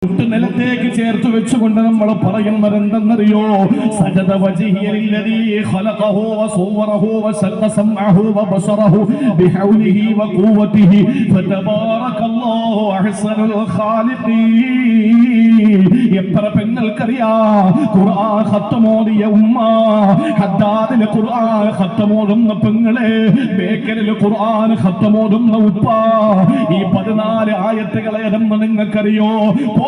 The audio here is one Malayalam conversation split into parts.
നിലത്തേക്ക് ചേർത്ത് വെച്ചുകൊണ്ട് നമ്മൾ പറയുന്നത് എന്തെന്നറിയോ? സജദ വജ്ഹിയല്ലദീ ഖലഖഹു വസവറഹു വസഖ സമഅഹു വബസറഹു ബിഹൗലിഹി വഖുവതിഹി ഫതബാറകല്ലാഹു അഹ്സനുൽ ഖാലിഖീൻ. എത്ര പെങ്ങൾക്കറിയാ ഖുർആൻ ഖത്തമോദിയ ഉമ്മ, ഹദ്ദാദിലെ ഖുർആൻ ഖത്തമോടുന്ന പെങ്ങളെ, ബേക്കലിലെ ഖുർആൻ ഖത്തമോടുന്ന ഉപ്പ. ഈ 14 ആയത്തുകളെ നിങ്ങൾക്കറിയോ?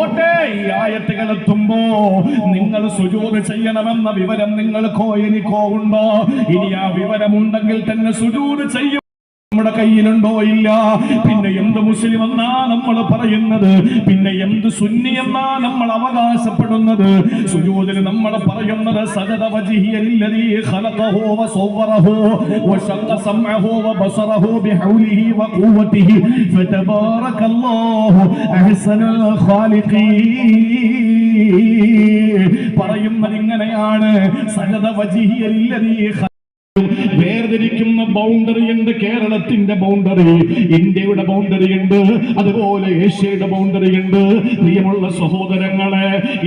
ഈ ആയത്തുകൾ എത്തുമ്പോ നിങ്ങൾ സുജൂദ് ചെയ്യണമെന്ന വിവരം നിങ്ങൾക്കോ എനിക്കോ ഉണ്ടോ? ഇനി ആ വിവരമുണ്ടെങ്കിൽ തന്നെ സുജൂദ് ചെയ്യും നമ്മുടെ കയ്യിലുണ്ടോ? ഇല്ല. പിന്നെ എന്ത് മുസ്ലിം എന്നാ നമ്മൾ പറയുന്നത്? പിന്നെ എന്ത് സുന്നി എന്നാ നമ്മൾ അവകാശപ്പെടുന്നത്? സുജൂദിൽ നമ്മൾ പറയുന്നത് സജദ വജ്ഹിയല്ലദീ ഖലഖഹു വസവറഹു വശഖ സമഅഹു വബസറഹു ബിഹൗലിഹി വഖുവതിഹി ഫതബാറകല്ലാഹു അഹ്സനുൽ ഖാലിഖീൻ. പറയുന്നത് ഇങ്ങനെയാണ്, സജദ വജ്ഹിയല്ലദീ വേർതിരിക്കുന്ന ബൗണ്ടറി ഉണ്ട്. കേരളത്തിന്റെ ബൗണ്ടറി, ഇന്ത്യയുടെ ബൗണ്ടറി ഉണ്ട്, അതുപോലെ ഏഷ്യയുടെ ബൗണ്ടറി ഉണ്ട്. പ്രിയമുള്ള സഹോദരങ്ങളെ,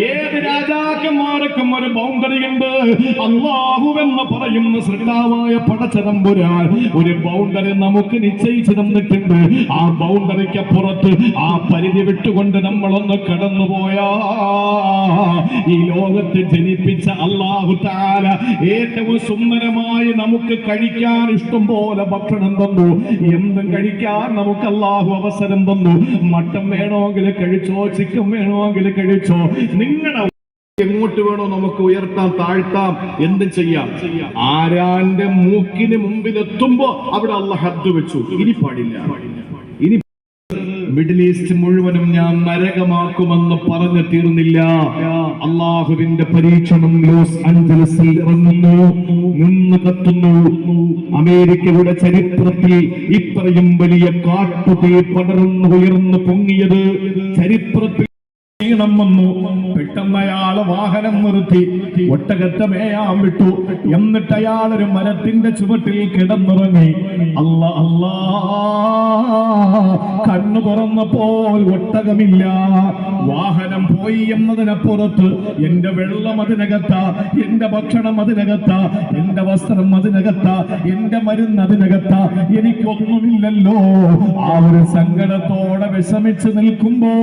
ഏത് രാജാക്കന്മാർക്കും ഒരു ബൗണ്ടറി ഉണ്ട്. അല്ലാഹുവെന്ന് പറയുന്ന സൃഷ്ടാവായ പടച്ചതമ്പുരാൻ ഒരു ബൗണ്ടറി നമുക്ക് നിശ്ചയിച്ചു തന്നിട്ടുണ്ട്. ആ ബൗണ്ടറിക്കപ്പുറത്ത് ആ പരിധി വിട്ടുകൊണ്ട് നമ്മളൊന്ന് കടന്നുപോയാ ഈ ലോകത്ത് ജനിപ്പിച്ച അല്ലാഹു തആല ഏറ്റവും സുന്ദരമായി നമുക്ക് കഴിക്കാൻ ഇഷ്ടം പോലെ ഭക്ഷണം തന്നു. എന്തും കഴിക്കാൻ നമുക്ക് അല്ലാഹു അവസരം തന്നു. മട്ടൻ വേണമെങ്കിൽ കഴിച്ചോ, ചിക്കൻ വേണമെങ്കിൽ കഴിച്ചോ. നിങ്ങളുടെ എങ്ങോട്ട് വേണോ നമുക്ക് ഉയർത്താം, താഴ്ത്താം, എന്തും ചെയ്യാം. ആരാന്റെ മൂക്കിന് മുമ്പിൽ എത്തുമ്പോ അവിടെ അല്ലാഹു ഹദ്ദ് വെച്ചു. ഇനി പാടില്ല. ഇനി മിഡിൽ ഈസ്റ്റ് മുഴുവനും ഞാൻ നരകമാക്കുമെന്ന് പറഞ്ഞു തീർന്നില്ല. അള്ളാഹുവിന്റെ പരീക്ഷണം ലോസ് ആഞ്ചലസിൽ ഇറങ്ങുന്നു, നിന്ന് കത്തുന്നു. അമേരിക്കയുടെ ചരിത്രത്തിൽ ഇത്രയും വലിയ കാട്ടുതീ പടർന്നു ഉയർന്നു പൊങ്ങിയത് ചരിത്രത്തിൽ വന്നു. പെട്ടെന്ന് അയാള് വാഹനം നിർത്തി ഒട്ടകത്തെ മേയാൻ വിട്ടു. എന്നിട്ട് അയാൾ ഒരു മരത്തിന്റെ ചുവട്ടിൽ കിടന്നുറങ്ങി. അല്ലാ കണ്ണു തുറന്നപ്പോൾ ഒട്ടകമില്ല. വാഹനം പോയി എന്നതിനപ്പുറത്ത് എന്റെ വെള്ളം അതിനകത്ത, എന്റെ ഭക്ഷണം അതിനകത്ത, എന്റെ വസ്ത്രം അതിനകത്ത, എന്റെ മരുന്ന് അതിനകത്ത, എനിക്കൊന്നുമില്ലല്ലോ. ആ ഒരു സങ്കടത്തോടെ വിഷമിച്ചു നിൽക്കുമ്പോ